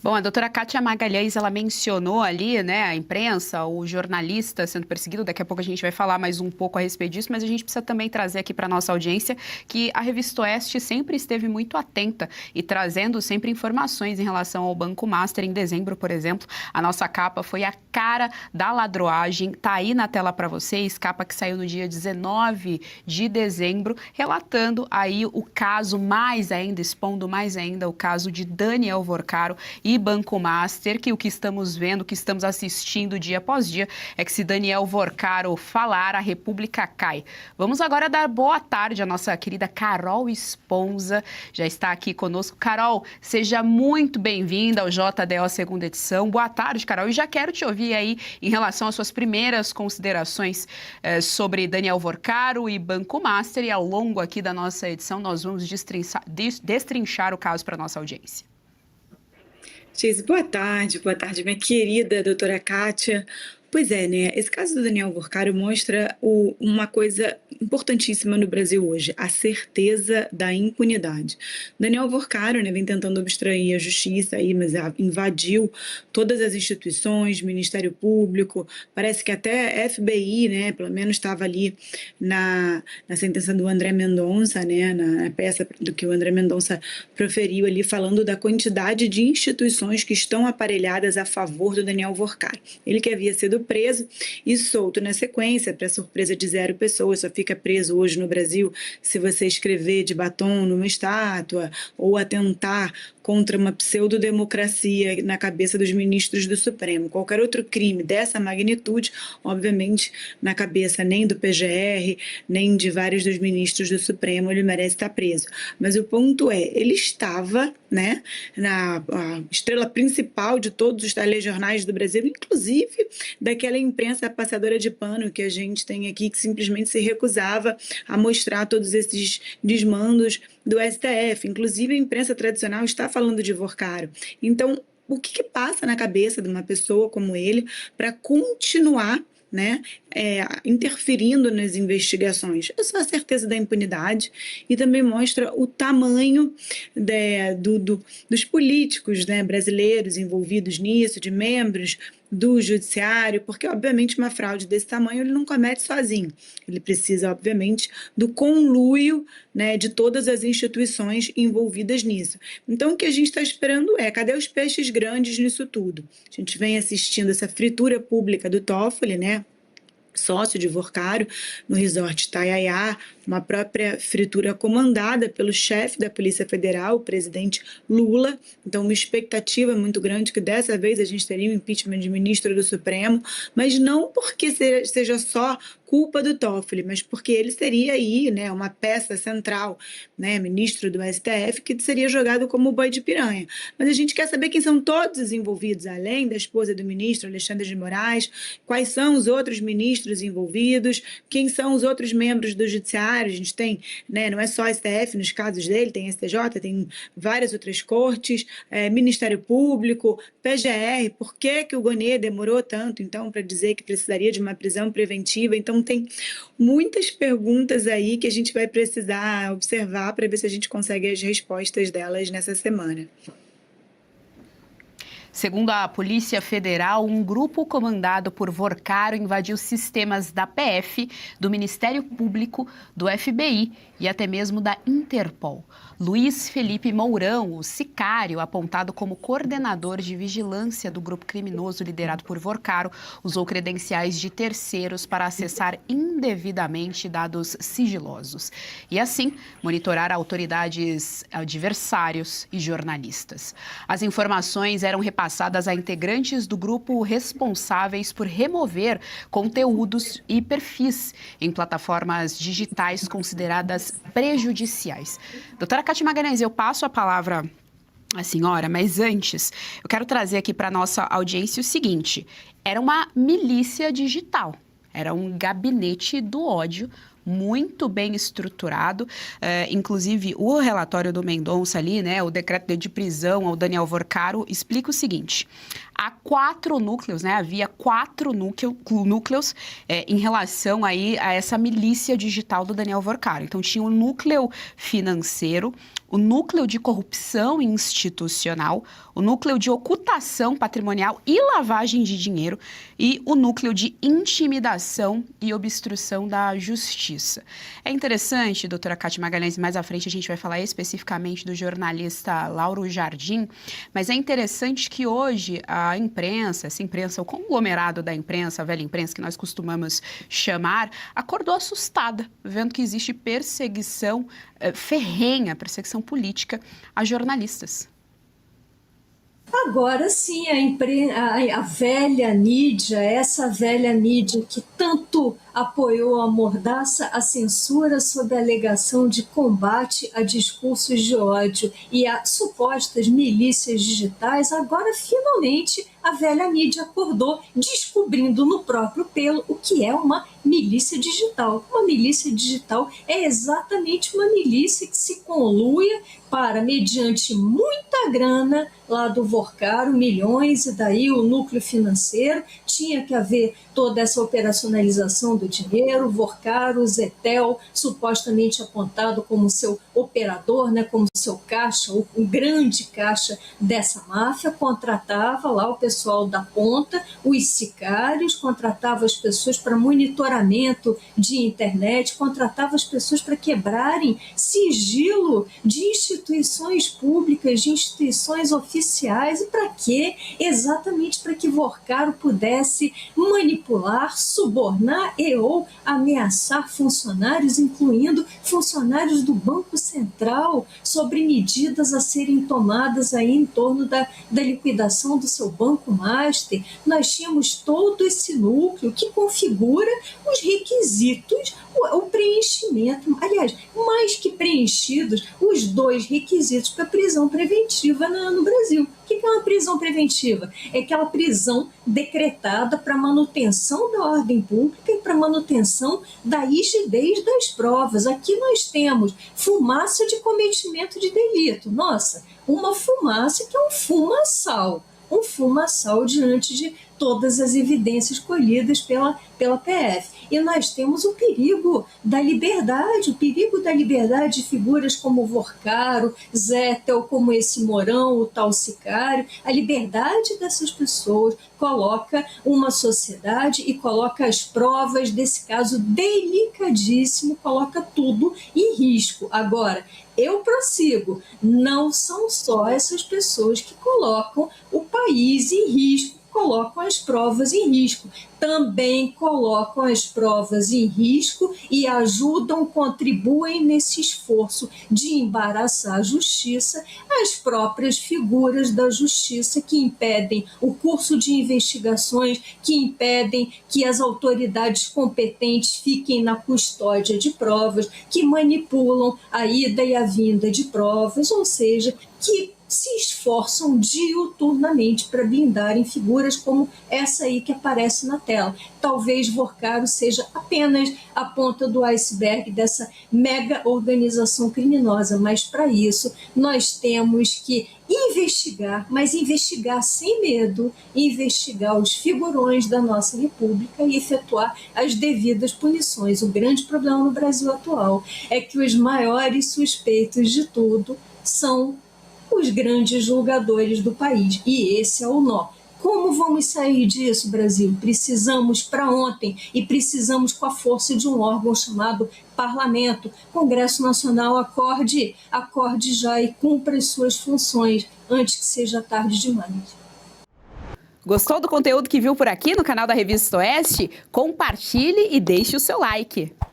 Bom, a doutora Kátia Magalhães, ela mencionou ali, né, a imprensa, o jornalista sendo perseguido. Daqui a pouco a gente vai falar mais um pouco a respeito disso, mas a gente precisa também trazer aqui para a nossa audiência que a Revista Oeste sempre esteve muito atenta e trazendo sempre informações em relação ao Banco Master. Em dezembro, por exemplo, a nossa capa foi a cara da ladroagem. Tá aí na tela para vocês, capa que saiu no dia 19 de dezembro, relatando aí o caso mais ainda, expondo mais ainda o caso de Daniel Vorcaro e Banco Master, que o que estamos vendo, o que estamos assistindo dia após dia, é que se Daniel Vorcaro falar, a República cai. Vamos agora dar boa tarde à nossa querida Carol Esponza, já está aqui conosco. Carol, seja muito bem-vinda ao JDO segunda edição. Boa tarde, Carol, e já quero te ouvir aí em relação às suas primeiras considerações sobre Daniel Vorcaro e Banco Master, e ao longo aqui da nossa edição nós vamos destrinchar o caso para a nossa audiência. Geise, boa tarde, minha querida doutora Kátia. Pois é, né? Esse caso do Daniel Vorcaro mostra uma coisa importantíssima no Brasil hoje, a certeza da impunidade. Daniel Vorcaro, né, vem tentando obstruir a justiça aí, mas invadiu todas as instituições, Ministério Público, parece que até FBI, né, pelo menos estava ali na sentença do André Mendonça, né, na peça do que o André Mendonça proferiu ali, falando da quantidade de instituições que estão aparelhadas a favor do Daniel Vorcaro. Ele que havia sido preso e solto na sequência, para surpresa de 0 pessoas, só fica preso hoje no Brasil se você escrever de batom numa estátua ou atentar contra uma pseudodemocracia na cabeça dos ministros do Supremo. Qualquer outro crime dessa magnitude, obviamente, na cabeça nem do PGR, nem de vários dos ministros do Supremo, ele merece estar preso. Mas o ponto é, ele estava, né, na estrela principal de todos os telejornais do Brasil, inclusive daquela imprensa passadora de pano que a gente tem aqui, que simplesmente se recusava a mostrar todos esses desmandos do STF. Inclusive a imprensa tradicional está falando de Vorcaro. Então, o que passa na cabeça de uma pessoa como ele para continuar, né, interferindo nas investigações? É só a certeza da impunidade e também mostra o tamanho dos políticos, né, brasileiros envolvidos nisso, de membros do judiciário, porque obviamente uma fraude desse tamanho ele não comete sozinho, ele precisa obviamente do conluio, né, de todas as instituições envolvidas nisso. Então o que a gente está esperando cadê os peixes grandes nisso tudo? A gente vem assistindo essa fritura pública do Toffoli, né, sócio de Vorcaro, no resort Itaiaia, uma própria fritura comandada pelo chefe da Polícia Federal, o presidente Lula. Então, uma expectativa muito grande que dessa vez a gente teria um impeachment de ministro do Supremo, mas não porque seja só culpa do Toffoli, mas porque ele seria aí, né, uma peça central, né, ministro do STF, que seria jogado como boi de piranha. Mas a gente quer saber quem são todos os envolvidos, além da esposa do ministro Alexandre de Moraes, quais são os outros ministros envolvidos, quem são os outros membros do judiciário. A gente tem, né, não é só STF nos casos dele, tem STJ, tem várias outras cortes, Ministério Público, PGR. Por que o Gonê demorou tanto, então, para dizer que precisaria de uma prisão preventiva? Então, tem muitas perguntas aí que a gente vai precisar observar para ver se a gente consegue as respostas delas nessa semana. Segundo a Polícia Federal, um grupo comandado por Vorcaro invadiu sistemas da PF, do Ministério Público, do FBI e até mesmo da Interpol. Luiz Felipe Mourão, o sicário, apontado como coordenador de vigilância do grupo criminoso liderado por Vorcaro, usou credenciais de terceiros para acessar indevidamente dados sigilosos e, assim, monitorar autoridades, adversários e jornalistas. As informações eram repassadas a integrantes do grupo responsáveis por remover conteúdos e perfis em plataformas digitais consideradas prejudiciais. Doutora Kátia Magalhães, eu passo a palavra à senhora, mas antes eu quero trazer aqui para a nossa audiência o seguinte: era uma milícia digital, era um gabinete do ódio muito bem estruturado, inclusive o relatório do Mendonça ali, né, o decreto de prisão ao Daniel Vorcaro, explica o seguinte: há 4 núcleos, né, havia 4 núcleos em relação aí a essa milícia digital do Daniel Vorcaro. Então tinha o núcleo financeiro, o núcleo de corrupção institucional, o núcleo de ocultação patrimonial e lavagem de dinheiro e o núcleo de intimidação e obstrução da justiça. É interessante, doutora Kátia Magalhães, mais à frente a gente vai falar especificamente do jornalista Lauro Jardim, mas é interessante que hoje a imprensa, essa imprensa, o conglomerado da imprensa, a velha imprensa que nós costumamos chamar, acordou assustada, vendo que existe perseguição ferrenha, perseguição política a jornalistas. Agora sim, a velha mídia, essa velha mídia que tanto apoiou a mordaça, a censura sob a alegação de combate a discursos de ódio e a supostas milícias digitais, agora finalmente a velha mídia acordou, descobrindo no próprio pelo o que é uma milícia digital. Uma milícia digital é exatamente uma milícia que se conluia para, mediante muita grana lá do Vorcaro, milhões, e daí o núcleo financeiro, tinha que haver toda essa operacionalização do dinheiro, Vorcaro, Zetel, supostamente apontado como seu operador, né, como seu caixa, o grande caixa dessa máfia, contratava lá o pessoal da ponta, os sicários, contratava as pessoas para monitoramento de internet, contratava as pessoas para quebrarem sigilo de instituições públicas, de instituições oficiais. E para quê? Exatamente para que Vorcaro pudesse manipular, subornar e ou ameaçar funcionários, incluindo funcionários do Banco Central, sobre medidas a serem tomadas aí em torno da liquidação do seu Banco Master. Nós tínhamos todo esse núcleo que configura os requisitos, o preenchimento, aliás, mais que preenchidos, os 2 requisitos para prisão preventiva no Brasil. O que é uma prisão preventiva? É aquela prisão decretada para manutenção da ordem pública e para manutenção da rigidez das provas. Aqui nós temos fumaça de cometimento de delito. Nossa, uma fumaça que é um fumaçal diante de todas as evidências colhidas pela PF. E nós temos o perigo da liberdade de figuras como Vorcaro, Zetel, como esse Mourão, o tal sicário. A liberdade dessas pessoas coloca uma sociedade e coloca as provas desse caso delicadíssimo, coloca tudo em risco. Agora, eu prossigo, não são só essas pessoas que colocam o país em risco, colocam as provas em risco. Também colocam as provas em risco e ajudam, contribuem nesse esforço de embaraçar a justiça, as próprias figuras da justiça que impedem o curso de investigações, que impedem que as autoridades competentes fiquem na custódia de provas, que manipulam a ida e a vinda de provas, ou seja, que se esforçam diuturnamente para blindarem figuras como essa aí que aparece na tela. Talvez Vorcaro seja apenas a ponta do iceberg dessa mega organização criminosa, mas para isso nós temos que investigar, mas investigar sem medo, investigar os figurões da nossa república e efetuar as devidas punições. O grande problema no Brasil atual é que os maiores suspeitos de tudo são os grandes julgadores do país. E esse é o nó. Como vamos sair disso, Brasil? Precisamos para ontem e precisamos com a força de um órgão chamado Parlamento. Congresso Nacional, acorde já e cumpra as suas funções antes que seja tarde demais. Gostou do conteúdo que viu por aqui no canal da Revista Oeste? Compartilhe e deixe o seu like.